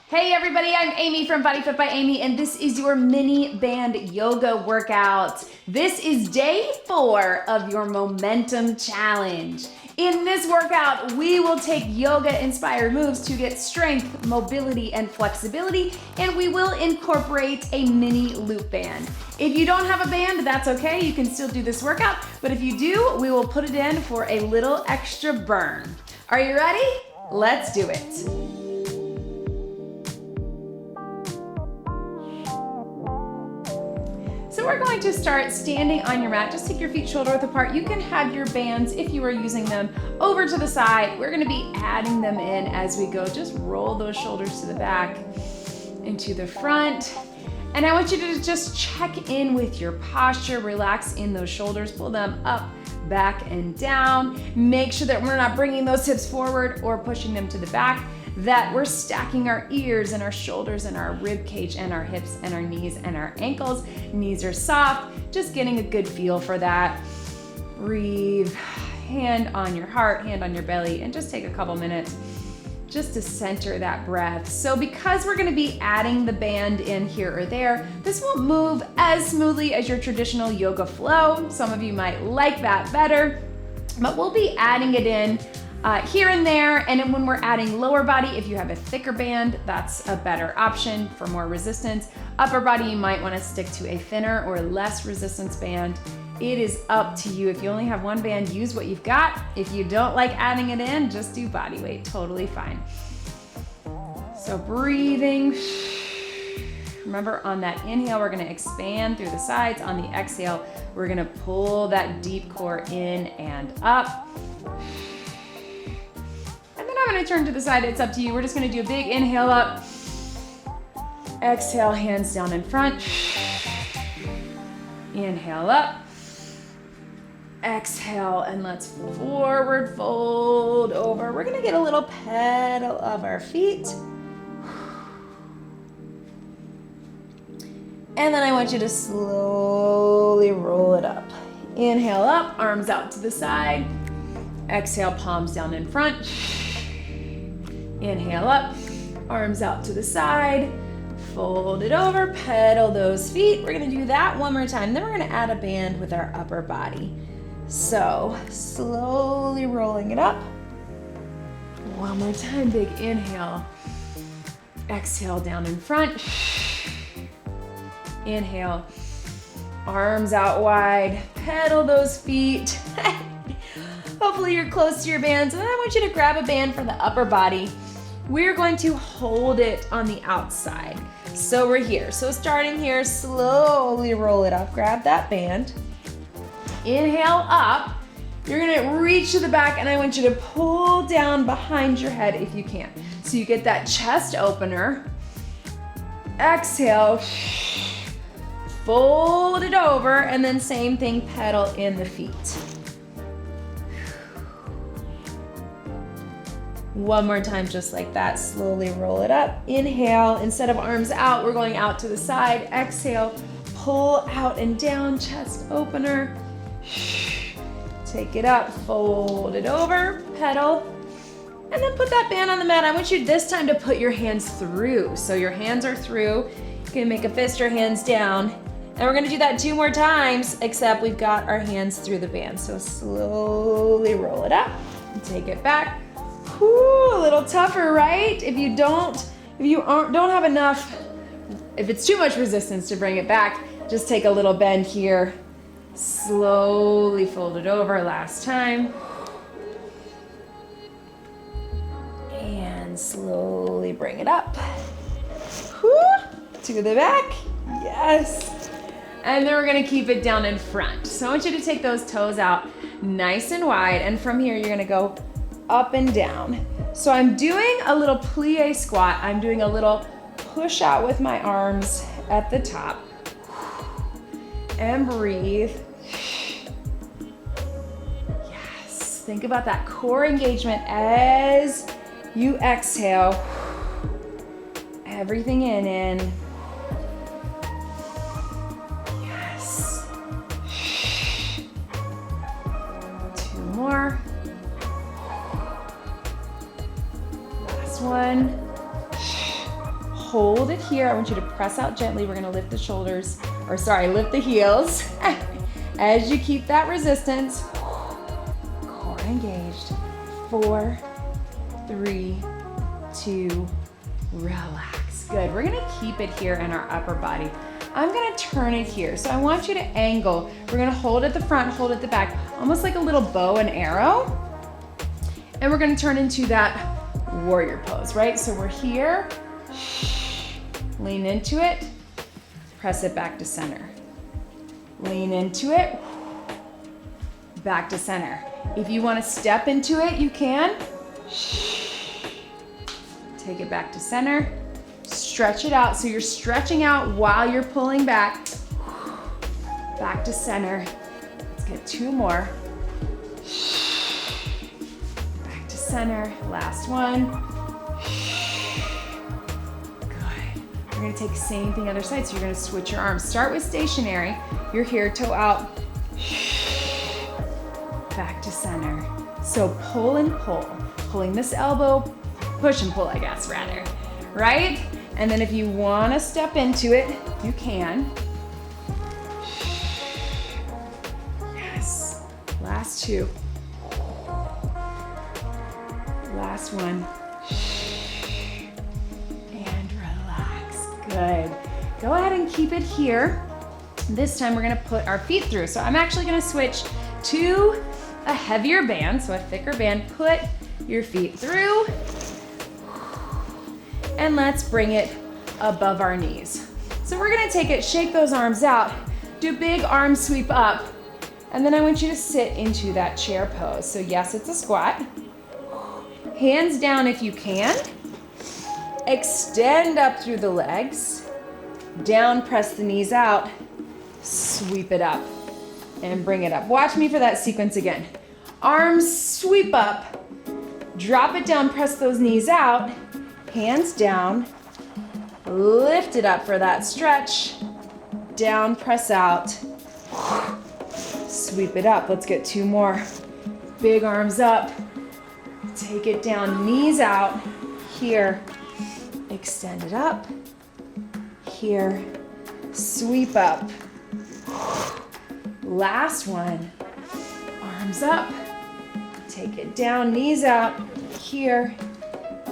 Hey everybody, I'm Amy from BodyFit by Amy, and this is your mini band yoga workout. This is day 4 of your momentum challenge. In this workout, we will take yoga-inspired moves to get strength, mobility, and flexibility, and we will incorporate a mini loop band. If you don't have a band, that's okay. You can still do this workout, but if you do, we will put it in for a little extra burn. Are you ready? Let's do it. So we're going to start standing on your mat. Just take your feet shoulder width apart. You can have your bands, if you are using them, over to the side. We're gonna be adding them in as we go. Just roll those shoulders to the back, into the front. And I want you to just check in with your posture. Relax in those shoulders, pull them up, back, and down. Make sure that we're not bringing those hips forward or pushing them to the back, that we're stacking our ears and our shoulders and our rib cage and our hips and our knees and our ankles. Knees are soft, just getting a good feel for that. Breathe, hand on your heart, hand on your belly, and just take a couple minutes just to center that breath. So because we're gonna be adding the band in here or there, this won't move as smoothly as your traditional yoga flow. Some of you might like that better, but we'll be adding it in here and there, and then when we're adding lower body, if you have a thicker band, that's a better option for more resistance. Upper body, you might want to stick to a thinner or less resistance band. It is up to you. If you only have one band, use what you've got. If you don't like adding it in, just do body weight, totally fine. So breathing. Remember, on that inhale, we're gonna expand through the sides. On the exhale, we're gonna pull that deep core in and up. I'm gonna turn to the side, it's up to you. We're just gonna do a big inhale up. Exhale, hands down in front. Inhale up. Exhale, and let's forward fold over. We're gonna get a little pedal of our feet. And then I want you to slowly roll it up. Inhale up, arms out to the side. Exhale, palms down in front. Inhale up, arms out to the side, fold it over, pedal those feet. We're gonna do that one more time. Then we're gonna add a band with our upper body. So slowly rolling it up. One more time, big inhale. Exhale, down in front. Inhale, arms out wide, pedal those feet. Hopefully you're close to your bands, and then I want you to grab a band for the upper body. We're going to hold it on the outside. So we're here. So starting here, slowly roll it up. Grab that band. Inhale up. You're gonna reach to the back, and I want you to pull down behind your head if you can. So you get that chest opener. Exhale. Fold it over, and then same thing, pedal in the feet. One more time, just like that. Slowly roll it up. Inhale, instead of arms out, we're going out to the side. Exhale, pull out and down, chest opener. Take it up, fold it over, pedal, and then put that band on the mat. I want you this time to put your hands through. So your hands are through. You're gonna make a fist or hands down. And we're gonna do that 2 more times, except we've got our hands through the band. So slowly roll it up and take it back. Whew, a little tougher, right? If you don't have enough, if it's too much resistance to bring it back, just take a little bend here. Slowly fold it over, last time. And slowly bring it up. Whew, to the back, yes. And then we're gonna keep it down in front. So I want you to take those toes out nice and wide, and from here you're gonna go up and down. So I'm doing a little plie squat. I'm doing a little push out with my arms at the top. And breathe. Yes, think about that core engagement as you exhale. Everything in. Yes. 2 more. Last one. hold it here. I want you to press out gently. We're gonna lift the shoulders, or sorry, lift the heels. As you keep that resistance, core engaged. 4, 3, 2, relax. Good, we're gonna keep it here in our upper body. I'm gonna turn it here. So I want you to angle. We're gonna hold at the front, hold at the back, almost like a little bow and arrow. And we're gonna turn into that warrior pose, right? So we're here, lean into it, press it back to center. Lean into it, back to center. If you wanna step into it, you can. Take it back to center. Stretch it out. So you're stretching out while you're pulling back. Back to center. Let's get 2 more. Back to center. Last one. Good. We're gonna take the same thing other side. So you're gonna switch your arms. Start with stationary. You're here, toe out. Back to center. So pull and pull. Pulling this elbow, push and pull, I guess, rather. Right? And then if you want to step into it, you can. Yes. Last 2. Last one. And relax. Good. Go ahead and keep it here. This time we're going to put our feet through. So I'm actually going to switch to a heavier band, so a thicker band. Put your feet through. And let's bring it above our knees. So we're gonna take it, shake those arms out, do big arm sweep up, and then I want you to sit into that chair pose. So yes, it's a squat. Hands down if you can. Extend up through the legs. Down, press the knees out. Sweep it up and bring it up. Watch me for that sequence again. Arms sweep up. Drop it down, press those knees out. Hands down, lift it up for that stretch. Down, press out, sweep it up. Let's get 2 more. Big arms up, take it down, knees out, here, extend it up, here, sweep up. Last one, arms up, take it down, knees out, here,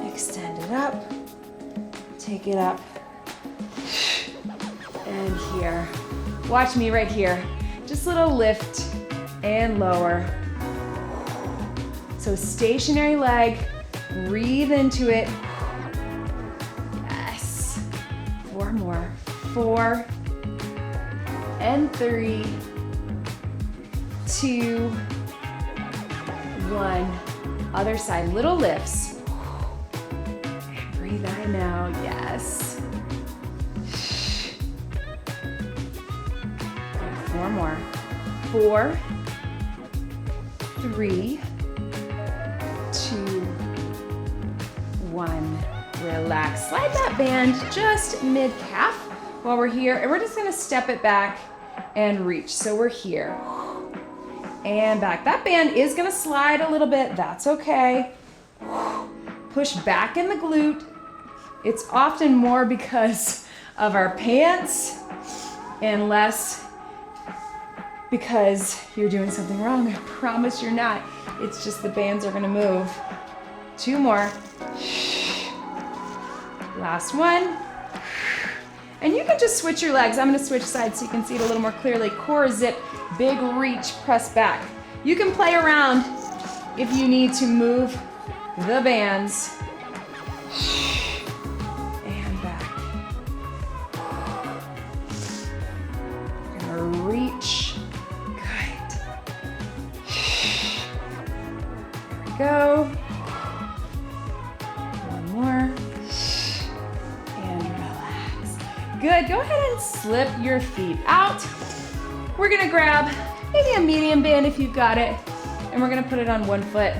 extend it up, take it up, and here. Watch me right here. Just a little lift and lower. So stationary leg, breathe into it. Yes. 4 more. 4 and 3, 2, 1. Other side, little lifts. Breathe out now, yes. 4 more. 4, 3, 2, 1. Relax. Slide that band just mid-calf while we're here, and we're just gonna step it back and reach. So we're here and back. That band is gonna slide a little bit, that's okay. Push back in the glute. It's often more because of our pants and less because you're doing something wrong. I promise you're not. It's just the bands are gonna move. 2 more. Last one. And you can just switch your legs. I'm gonna switch sides so you can see it a little more clearly. Core zip, big reach, press back. You can play around if you need to move the bands. And back. We're gonna reach. Good. There we go. 1 more. And relax. Good, go ahead and slip your feet out. We're gonna grab maybe a medium band if you've got it, and we're gonna put it on 1 foot.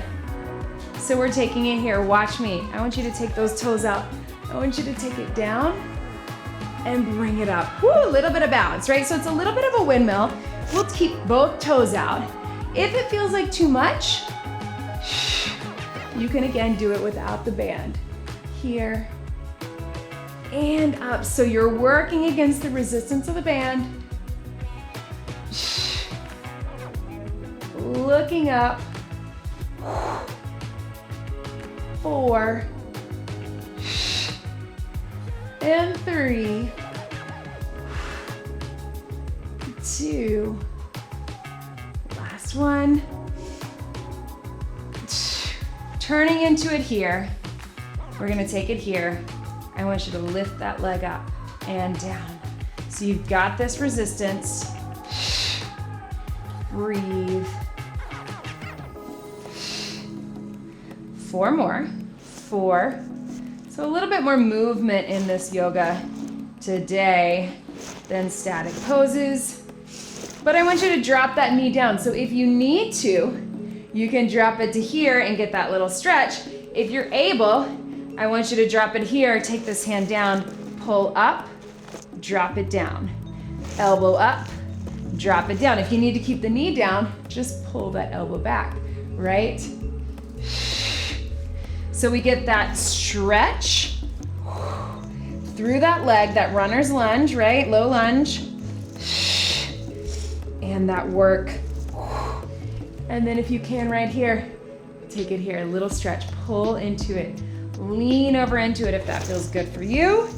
So we're taking it here, watch me. I want you to take those toes out. I want you to take it down and bring it up. Woo, a little bit of bounce, right? So it's a little bit of a windmill. We'll keep both toes out. If it feels like too much, you can again do it without the band. Here and up. So you're working against the resistance of the band. Looking up. 4 and 3, 2, last one. Turning into it here. We're gonna take it here. I want you to lift that leg up and down. So you've got this resistance. Breathe. 4 more. 4. So a little bit more movement in this yoga today than static poses. But I want you to drop that knee down. So if you need to, you can drop it to here and get that little stretch. If you're able, I want you to drop it here, take this hand down, pull up, drop it down. Elbow up, drop it down. If you need to keep the knee down, just pull that elbow back, right? So we get that stretch through that leg, that runner's lunge, right? Low lunge. And that work. And then if you can right here, take it here, a little stretch, pull into it. Lean over into it if that feels good for you.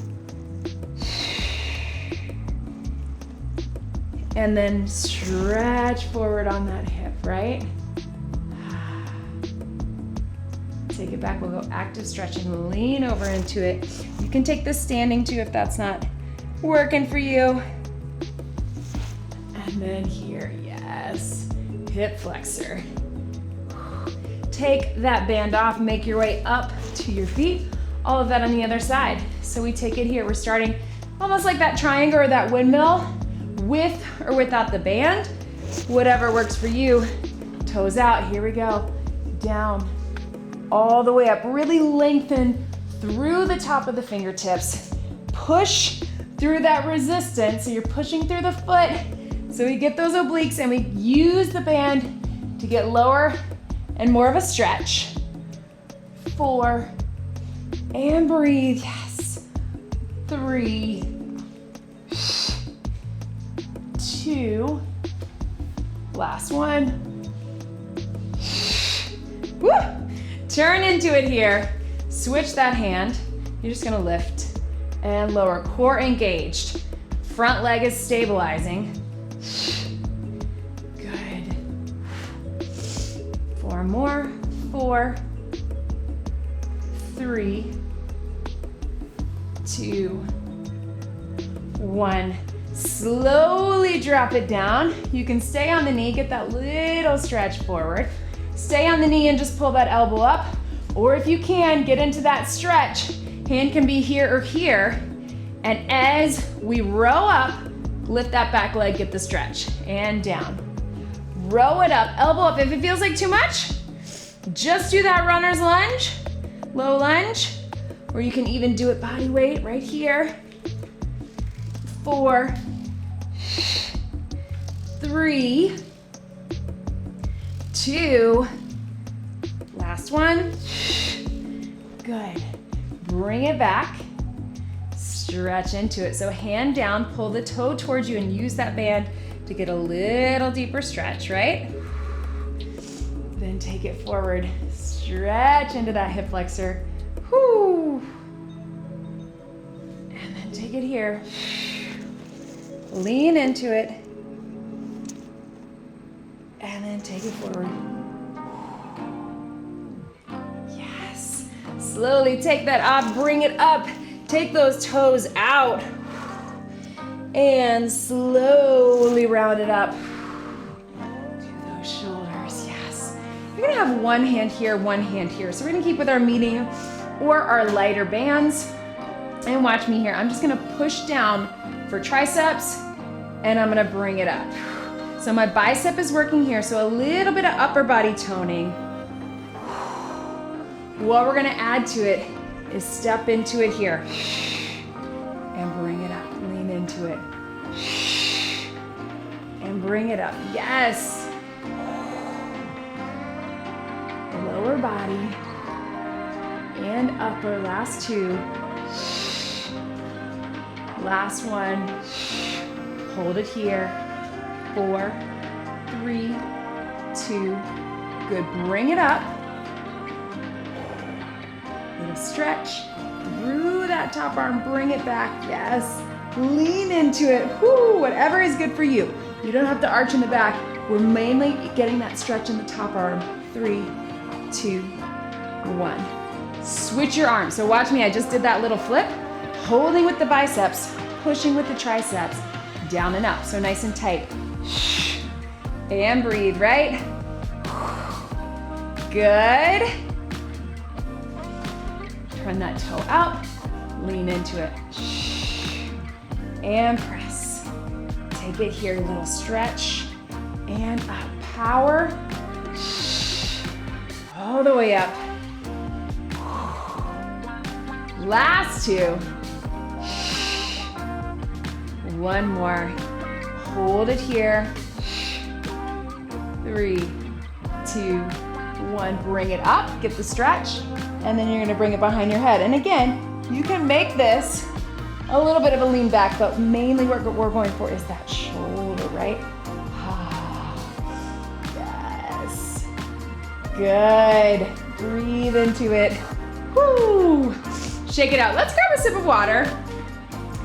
And then stretch forward on that hip, right? Take it back, we'll go active stretching, lean over into it. You can take this standing too if that's not working for you. And then here, yes, hip flexor. Take that band off, make your way up to your feet. All of that on the other side. So we take it here, we're starting almost like that triangle or that windmill, with or without the band, whatever works for you. Toes out, here we go, down, all the way up. Really lengthen through the top of the fingertips. Push through that resistance, so you're pushing through the foot. So we get those obliques and we use the band to get lower and more of a stretch. 4, and breathe, yes. 3, 2, last one. Woo! Turn into it here. Switch that hand. You're just gonna lift and lower, core engaged. Front leg is stabilizing. Good. 4 more. 4, 3, 2, 1. Slowly drop it down. You can stay on the knee, get that little stretch forward. Stay on the knee and just pull that elbow up. Or if you can, get into that stretch. Hand can be here or here. And as we row up, lift that back leg, get the stretch, and down. Row it up, elbow up. If it feels like too much, just do that runner's lunge, low lunge, or you can even do it body weight right here. 4, 3, 2, last one. Good. Bring it back. Stretch into it. So hand down, pull the toe towards you and use that band to get a little deeper stretch, right? Then take it forward. Stretch into that hip flexor. Whoo. And then take it here. Lean into it. And then take it forward. Yes. Slowly take that off, bring it up. Take those toes out. And slowly round it up. To those shoulders, yes. You're gonna have one hand here, one hand here. So we're gonna keep with our medium or our lighter bands. And watch me here. I'm just gonna push down for triceps and I'm gonna bring it up. So my bicep is working here, so a little bit of upper body toning. What we're gonna add to it is step into it here and bring it up, lean into it and bring it up, yes. Lower body and upper, last 2. Last one. Hold it here. 4, 3, 2. Good. Bring it up. Little stretch through that top arm. Bring it back. Yes. Lean into it. Whoo, whatever is good for you. You don't have to arch in the back. We're mainly getting that stretch in the top arm. 3, 2, 1. Switch your arms. So watch me. I just did that little flip. Holding with the biceps, pushing with the triceps, down and up. So nice and tight. And breathe, right? Good. Turn that toe out. Lean into it. And press. Take it here, little stretch. And up. Power. All the way up. Last 2. One more. Hold it here. 3, 2, 1. Bring it up. Get the stretch. And then you're going to bring it behind your head. And again, you can make this a little bit of a lean back, but mainly what we're going for is that shoulder, right? Yes. Good. Breathe into it. Woo. Shake it out. Let's grab a sip of water,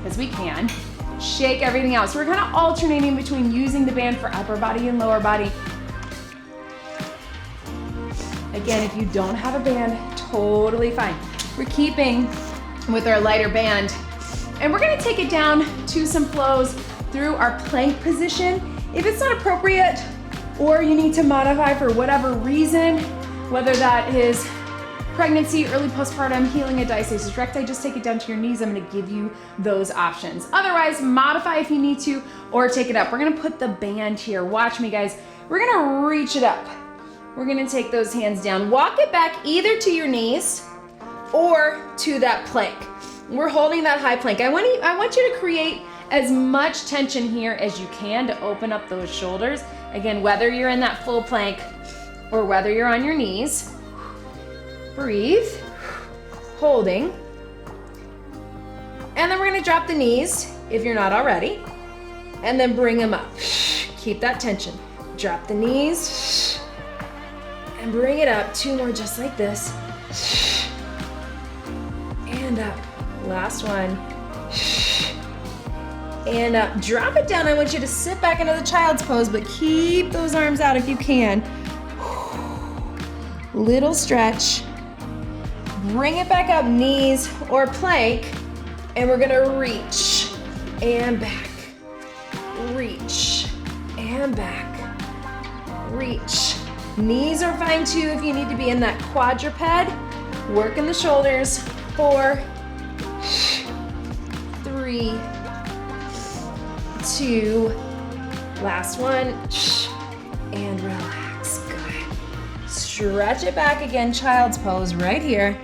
as we can. Shake everything out. So we're kind of alternating between using the band for upper body and lower body. Again, if you don't have a band, totally fine. We're keeping with our lighter band, and we're gonna take it down to some flows through our plank position. If it's not appropriate, or you need to modify for whatever reason, whether that is pregnancy, early postpartum, healing a diastasis recti, just take it down to your knees. I'm gonna give you those options. Otherwise, modify if you need to, or take it up. We're gonna put the band here. Watch me, guys. We're gonna reach it up. We're gonna take those hands down. Walk it back either to your knees or to that plank. We're holding that high plank. I want you to create as much tension here as you can to open up those shoulders. Again, whether you're in that full plank or whether you're on your knees. Breathe, holding. And then we're gonna drop the knees, if you're not already, and then bring them up. Keep that tension. Drop the knees, and bring it up. 2 more just like this. And up. Last one. And up. Drop it down. I want you to sit back into the child's pose, but keep those arms out if you can. Little stretch. Bring it back up, knees or plank, and we're gonna reach and back. Reach and back. Reach. Knees are fine too if you need to be in that quadruped. Working the shoulders. 4, 3, 2, last one, and relax. Good. Stretch it back again, child's pose right here.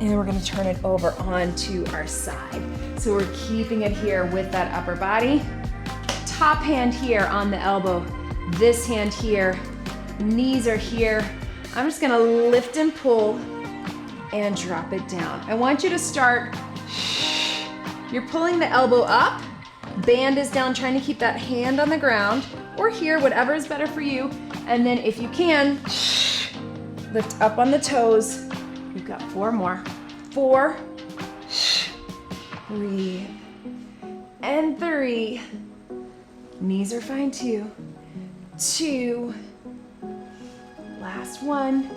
And we're gonna turn it over onto our side. So we're keeping it here with that upper body. Top hand here on the elbow. This hand here. Knees are here. I'm just gonna lift and pull and drop it down. I want you to start, you're pulling the elbow up, band is down, trying to keep that hand on the ground, or here, whatever is better for you. And then if you can, lift up on the toes. We've got 4 more. 4, breathe, and 3. Knees are fine too. 2, last one,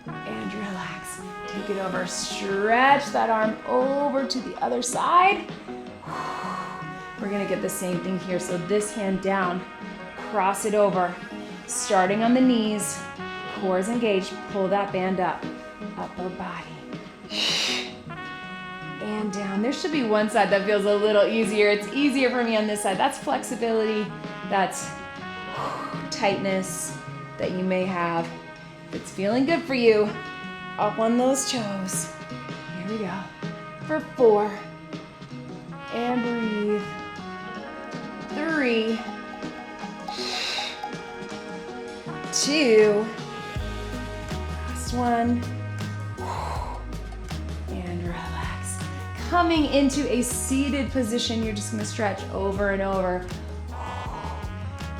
and relax. Take it over, stretch that arm over to the other side. We're gonna get the same thing here. So this hand down, cross it over, starting on the knees, core is engaged, pull that band up, upper body, and down. There should be one side that feels a little easier. It's easier for me on this side. That's flexibility, that's tightness that you may have. If it's feeling good for you, up on those toes. Here we go. For 4, and breathe. 3, 2, Last one. And relax. Coming into a seated position, you're just gonna stretch over and over.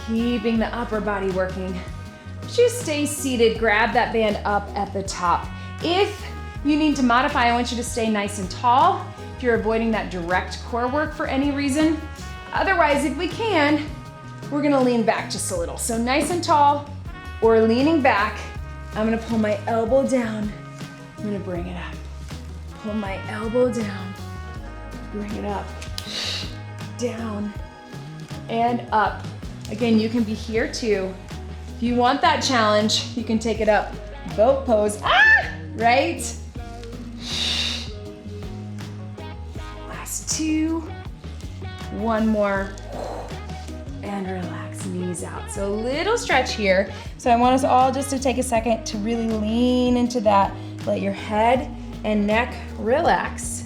Keeping the upper body working. Just stay seated, grab that band up at the top. If you need to modify, I want you to stay nice and tall if you're avoiding that direct core work for any reason. Otherwise, if we can, we're gonna lean back just a little. So nice and tall or leaning back. I'm gonna pull my elbow down. I'm gonna bring it up. Pull my elbow down. Bring it up. Down and up. Again, you can be here too. If you want that challenge, you can take it up. Boat pose, right? Last two. One more. And relax, knees out. So a little stretch here. So I want us all just to take a second to really lean into that. Let your head and neck relax.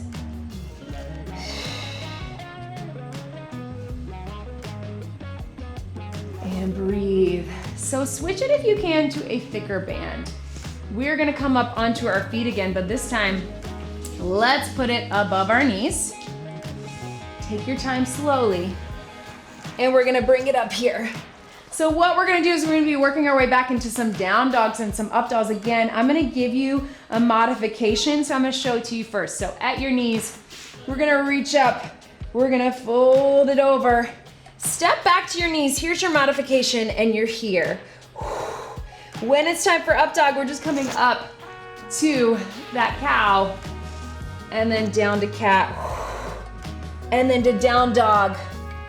And breathe. So switch it if you can to a thicker band. We're gonna come up onto our feet again, but this time, let's put it above our knees. Take your time slowly. And we're gonna bring it up here. So what we're gonna do is we're gonna be working our way back into some down dogs and some up dogs. Again, I'm gonna give you a modification, so I'm gonna show it to you first. So at your knees, we're gonna reach up. We're gonna fold it over. Step back to your knees. Here's your modification, and you're here. When it's time for up dog, we're just coming up to that cow, and then down to cat, and then to down dog.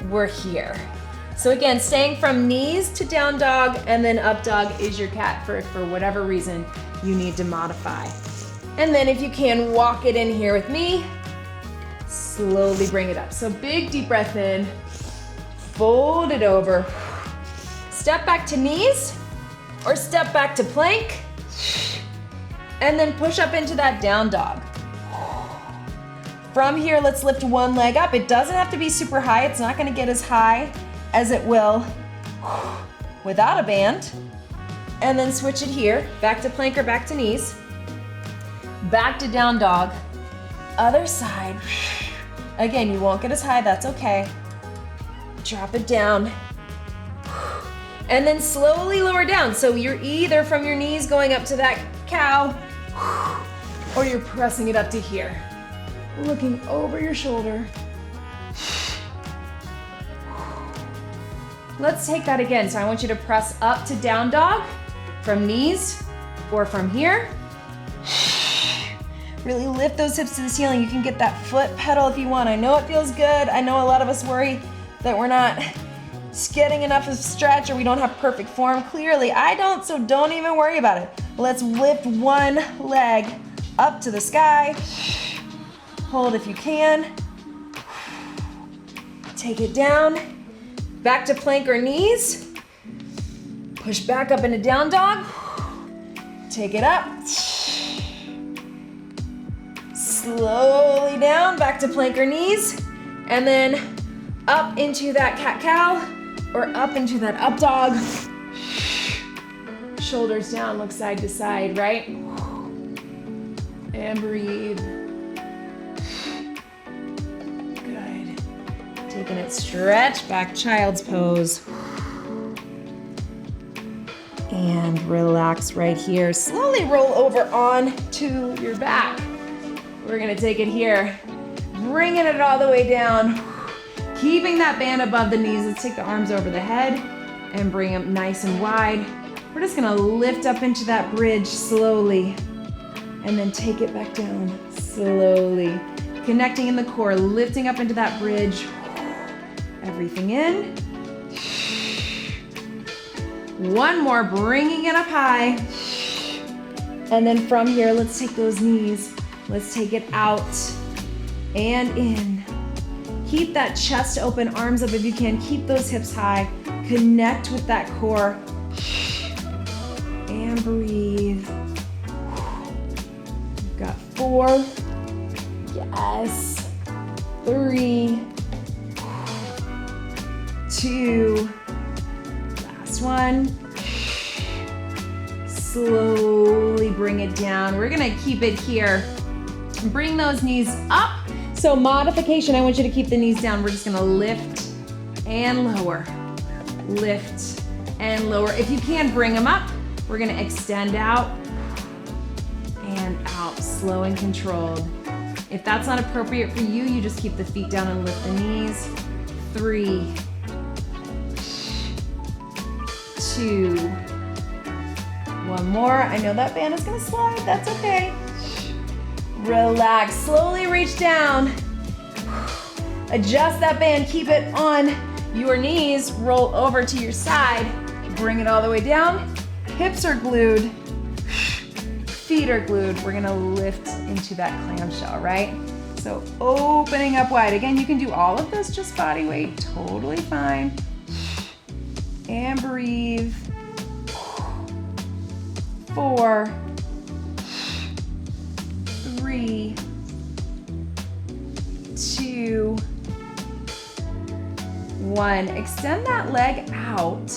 We're here. So again, staying from knees to down dog and then up dog is your cat for whatever reason you need to modify. And then if you can, walk it in here with me. Slowly bring it up. So big deep breath in, fold it over. Step back to knees or step back to plank. And then push up into that down dog. From here, let's lift one leg up. It doesn't have to be super high. It's not gonna get as high as it will without a band. And then switch it here, back to plank or back to knees. Back to down dog. Other side. Again, you won't get as high, that's okay. Drop it down. And then slowly lower down. So you're either from your knees going up to that cow, or you're pressing it up to here. Looking over your shoulder. Let's take that again. So I want you to press up to down dog from knees or from here. Really lift those hips to the ceiling. You can get that foot pedal if you want. I know it feels good. I know a lot of us worry that we're not getting enough of stretch or we don't have perfect form. Clearly, I don't, so don't even worry about it. Let's lift one leg up to the sky. Hold if you can. Take it down. Back to plank or knees. Push back up into down dog. Take it up. Slowly down, back to plank or knees. And then up into that cat-cow or up into that up dog. Shoulders down, look side to side, right? And breathe. Taking it stretch, back child's pose. And relax right here. Slowly roll over on to your back. We're gonna take it here, bringing it all the way down. Keeping that band above the knees. Let's take the arms over the head and bring them nice and wide. We're just gonna lift up into that bridge slowly and then take it back down slowly. Connecting in the core, lifting up into that bridge. Everything in. One more, bringing it up high. And then from here, let's take those knees. Let's take it out and in. Keep that chest open, arms up if you can. Keep those hips high. Connect with that core. And breathe. We've got 4. Yes. 3. 2. Last one. Slowly bring it down. We're gonna keep it here. Bring those knees up. So modification, I want you to keep the knees down. We're just gonna lift and lower. Lift and lower. If you can, bring them up. We're gonna extend out and out, slow and controlled. If that's not appropriate for you, you just keep the feet down and lift the knees. 3, 2, one more. I know that band is gonna slide, that's okay. Relax, slowly reach down. Adjust that band, keep it on your knees, roll over to your side, bring it all the way down. Hips are glued, feet are glued. We're gonna lift into that clamshell, right? So opening up wide. Again, you can do all of this just body weight, totally fine. And breathe. 4, 3, 2, 1. Extend that leg out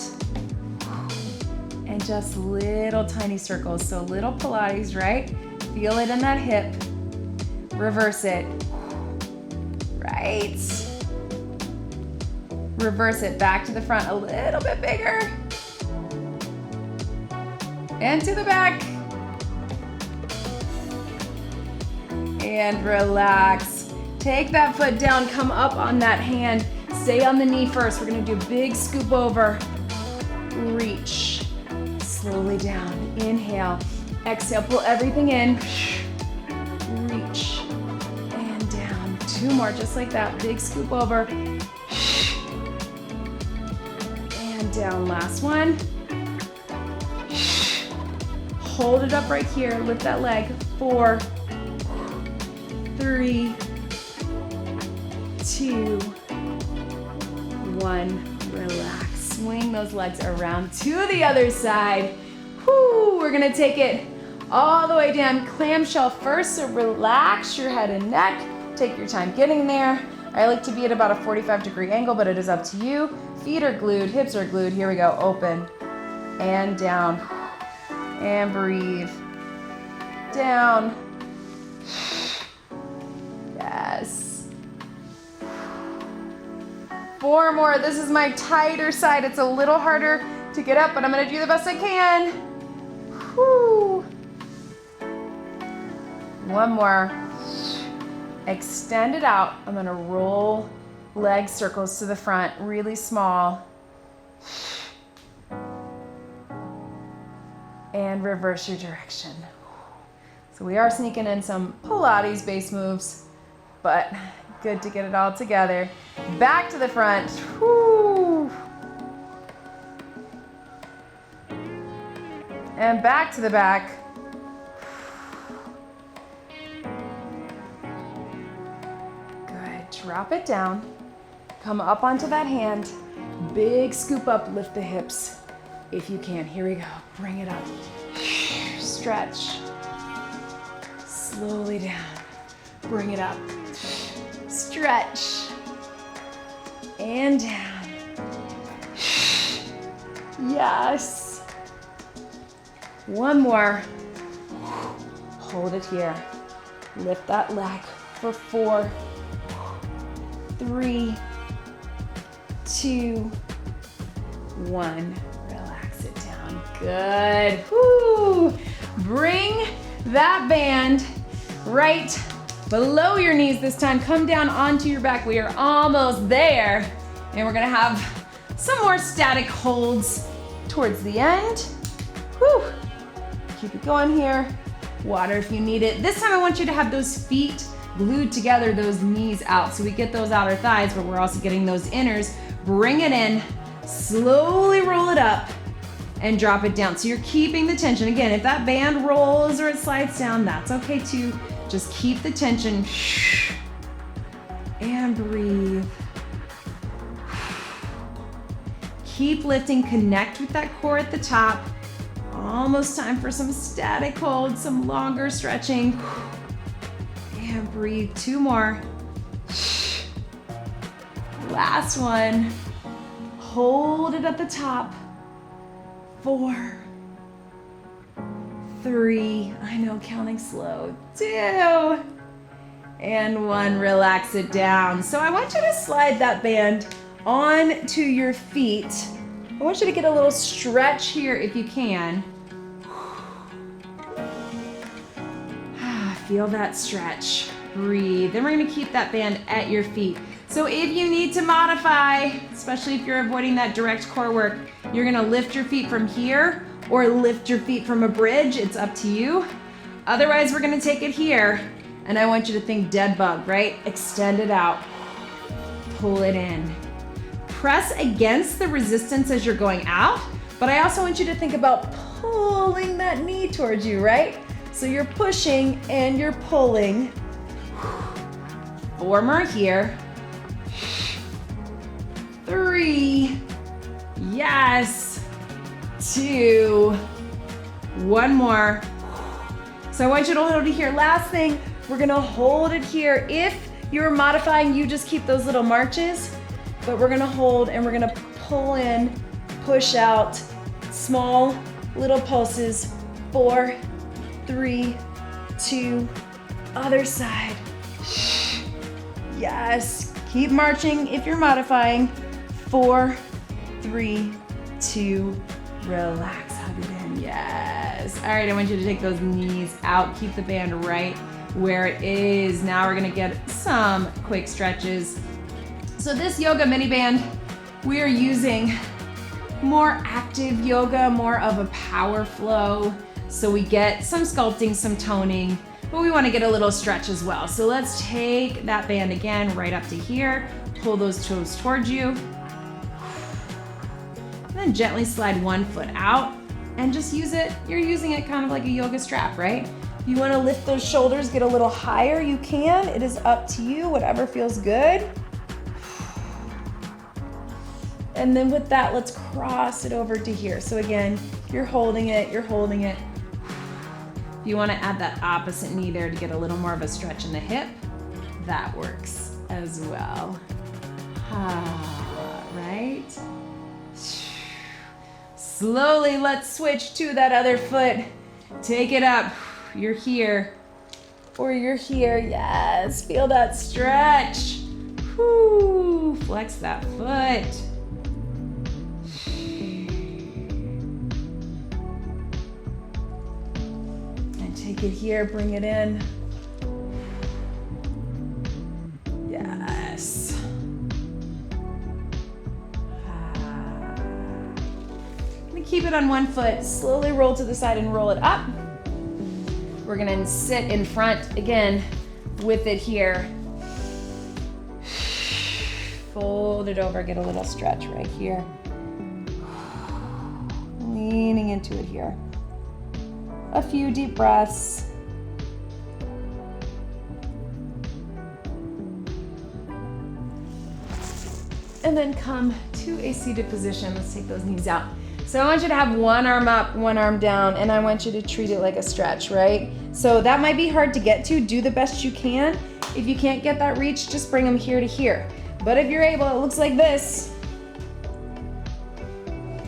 and just little tiny circles. So little Pilates, right? Feel it in that hip. Reverse it. Right. Reverse it back to the front a little bit bigger. And to the back. And relax. Take that foot down, come up on that hand. Stay on the knee first. We're gonna do a big scoop over. Reach. Slowly down. Inhale. Exhale, pull everything in. Reach. And down. 2 more, just like that. Big scoop over. And down. Last one. Hold it up right here. Lift that leg. 4, 3, 2, 1. Relax. Swing those legs around to the other side. Whew, we're gonna take it all the way down. Clamshell first, so relax your head and neck. Take your time getting there. I like to be at about a 45-degree angle, but it is up to you. Feet are glued, hips are glued. Here we go, open and down. And breathe. Down. Yes. 4 more. This is my tighter side. It's a little harder to get up, but I'm gonna do the best I can. Whew. 1 more. Extend it out. I'm gonna roll leg circles to the front, really small. And reverse your direction. So we are sneaking in some Pilates base moves, but good to get it all together. Back to the front. Whew. And back to the back. Good, drop it down. Come up onto that hand. Big scoop up, lift the hips. If you can, here we go. Bring it up. Stretch. Slowly down. Bring it up. Stretch. And down. Yes. 1 more. Hold it here. Lift that leg for 4, 3, 2, 1. Good. Woo. Bring that band right below your knees this time. Come down onto your back. We are almost there. And we're gonna have some more static holds towards the end. Woo. Keep it going here. Water if you need it. This time I want you to have those feet glued together, those knees out. So we get those outer thighs, but we're also getting those inners. Bring it in. Slowly roll it up. And drop it down. So you're keeping the tension. Again, if that band rolls or it slides down, that's okay too. Just keep the tension. And breathe. Keep lifting, connect with that core at the top. Almost time for some static hold, some longer stretching. And breathe, 2 more. Last one. Hold it at the top. 4, 3, I know, counting slow, 2, and 1, relax it down. So I want you to slide that band onto your feet. I want you to get a little stretch here if you can. Feel that stretch. Breathe. Then we're gonna keep that band at your feet. So if you need to modify, especially if you're avoiding that direct core work, you're gonna lift your feet from here or lift your feet from a bridge. It's up to you. Otherwise, we're gonna take it here, and I want you to think dead bug, right? Extend it out. Pull it in. Press against the resistance as you're going out, but I also want you to think about pulling that knee towards you, right? So you're pushing and you're pulling. 4 more here. 3, yes. 2, 1 more. So I want you to hold it here. Last thing, we're gonna hold it here. If you're modifying, you just keep those little marches, but we're gonna hold and we're gonna pull in, push out, small little pulses. 4, 3, 2, other side. Yes, keep marching if you're modifying. 4, 3, 2, relax, hug it in, yes. All right, I want you to take those knees out, keep the band right where it is. Now we're gonna get some quick stretches. So this yoga mini band, we are using more active yoga, more of a power flow. So we get some sculpting, some toning, but we want to get a little stretch as well. So let's take that band again right up to here, pull those toes towards you, and then gently slide 1 foot out and just use it. You're using it kind of like a yoga strap, right? If you want to lift those shoulders, get a little higher, you can. It is up to you, whatever feels good. And then with that, let's cross it over to here. So again, you're holding it, you're holding it. If you want to add that opposite knee there to get a little more of a stretch in the hip, that works as well. Right? Slowly, let's switch to that other foot. Take it up. You're here, or you're here. Yes, feel that stretch. Whew. Flex that foot. Take it here, bring it in. Yes. I'm gonna keep it on 1 foot, slowly roll to the side and roll it up. We're gonna sit in front again with it here. Fold it over, get a little stretch right here. Leaning into it here. A few deep breaths. And then come to a seated position. Let's take those knees out. So I want you to have 1 arm up, 1 arm down, and I want you to treat it like a stretch, right? So that might be hard to get to. Do the best you can. If you can't get that reach, just bring them here to here. But if you're able, it looks like this.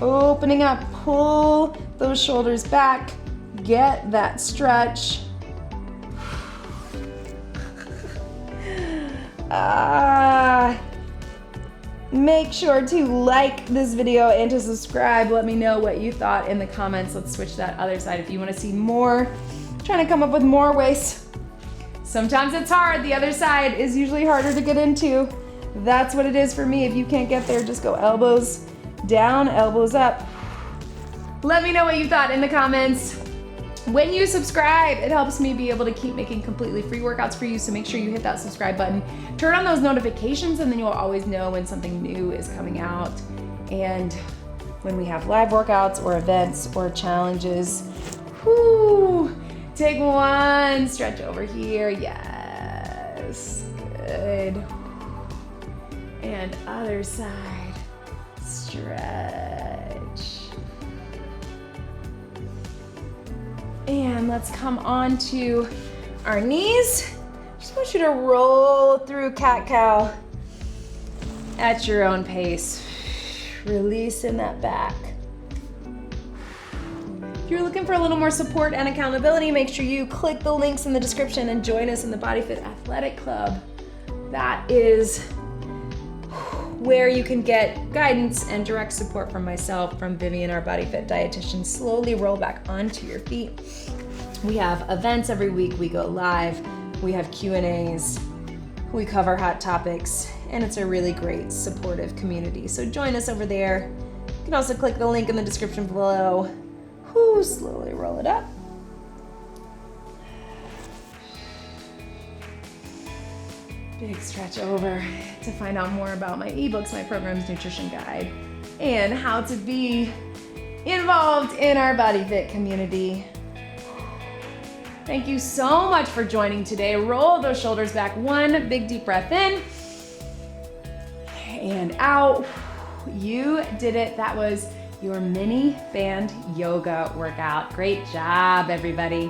Opening up, pull those shoulders back. Get that stretch. Make sure to like this video and to subscribe. Let me know what you thought in the comments. Let's switch that other side if you want to see more. I'm trying to come up with more ways. Sometimes it's hard. The other side is usually harder to get into. That's what it is for me. If you can't get there, just go elbows down, elbows up. Let me know what you thought in the comments. When you subscribe, it helps me be able to keep making completely free workouts for you, so make sure you hit that subscribe button. Turn on those notifications, and then you'll always know when something new is coming out and when we have live workouts or events or challenges. Whoo! Take 1, stretch over here, yes, good. And other side, stretch. And let's come on to our knees. Just want you to roll through cat-cow at your own pace. Releasing that back. If you're looking for a little more support and accountability, make sure you click the links in the description and join us in the BodyFit Athletic Club. That is where you can get guidance and direct support from myself, from Vivian, our BodyFit dietitian. Slowly roll back onto your feet. We have events every week. We go live. We have Q&As. We cover hot topics, and it's a really great supportive community. So join us over there. You can also click the link in the description below. Slowly roll it up. Big stretch over to find out more about my ebooks, my programs, nutrition guide, and how to be involved in our BodyFit community. Thank you so much for joining today. Roll those shoulders back. One big deep breath in and out. You did it. That was your mini band yoga workout. Great job, everybody.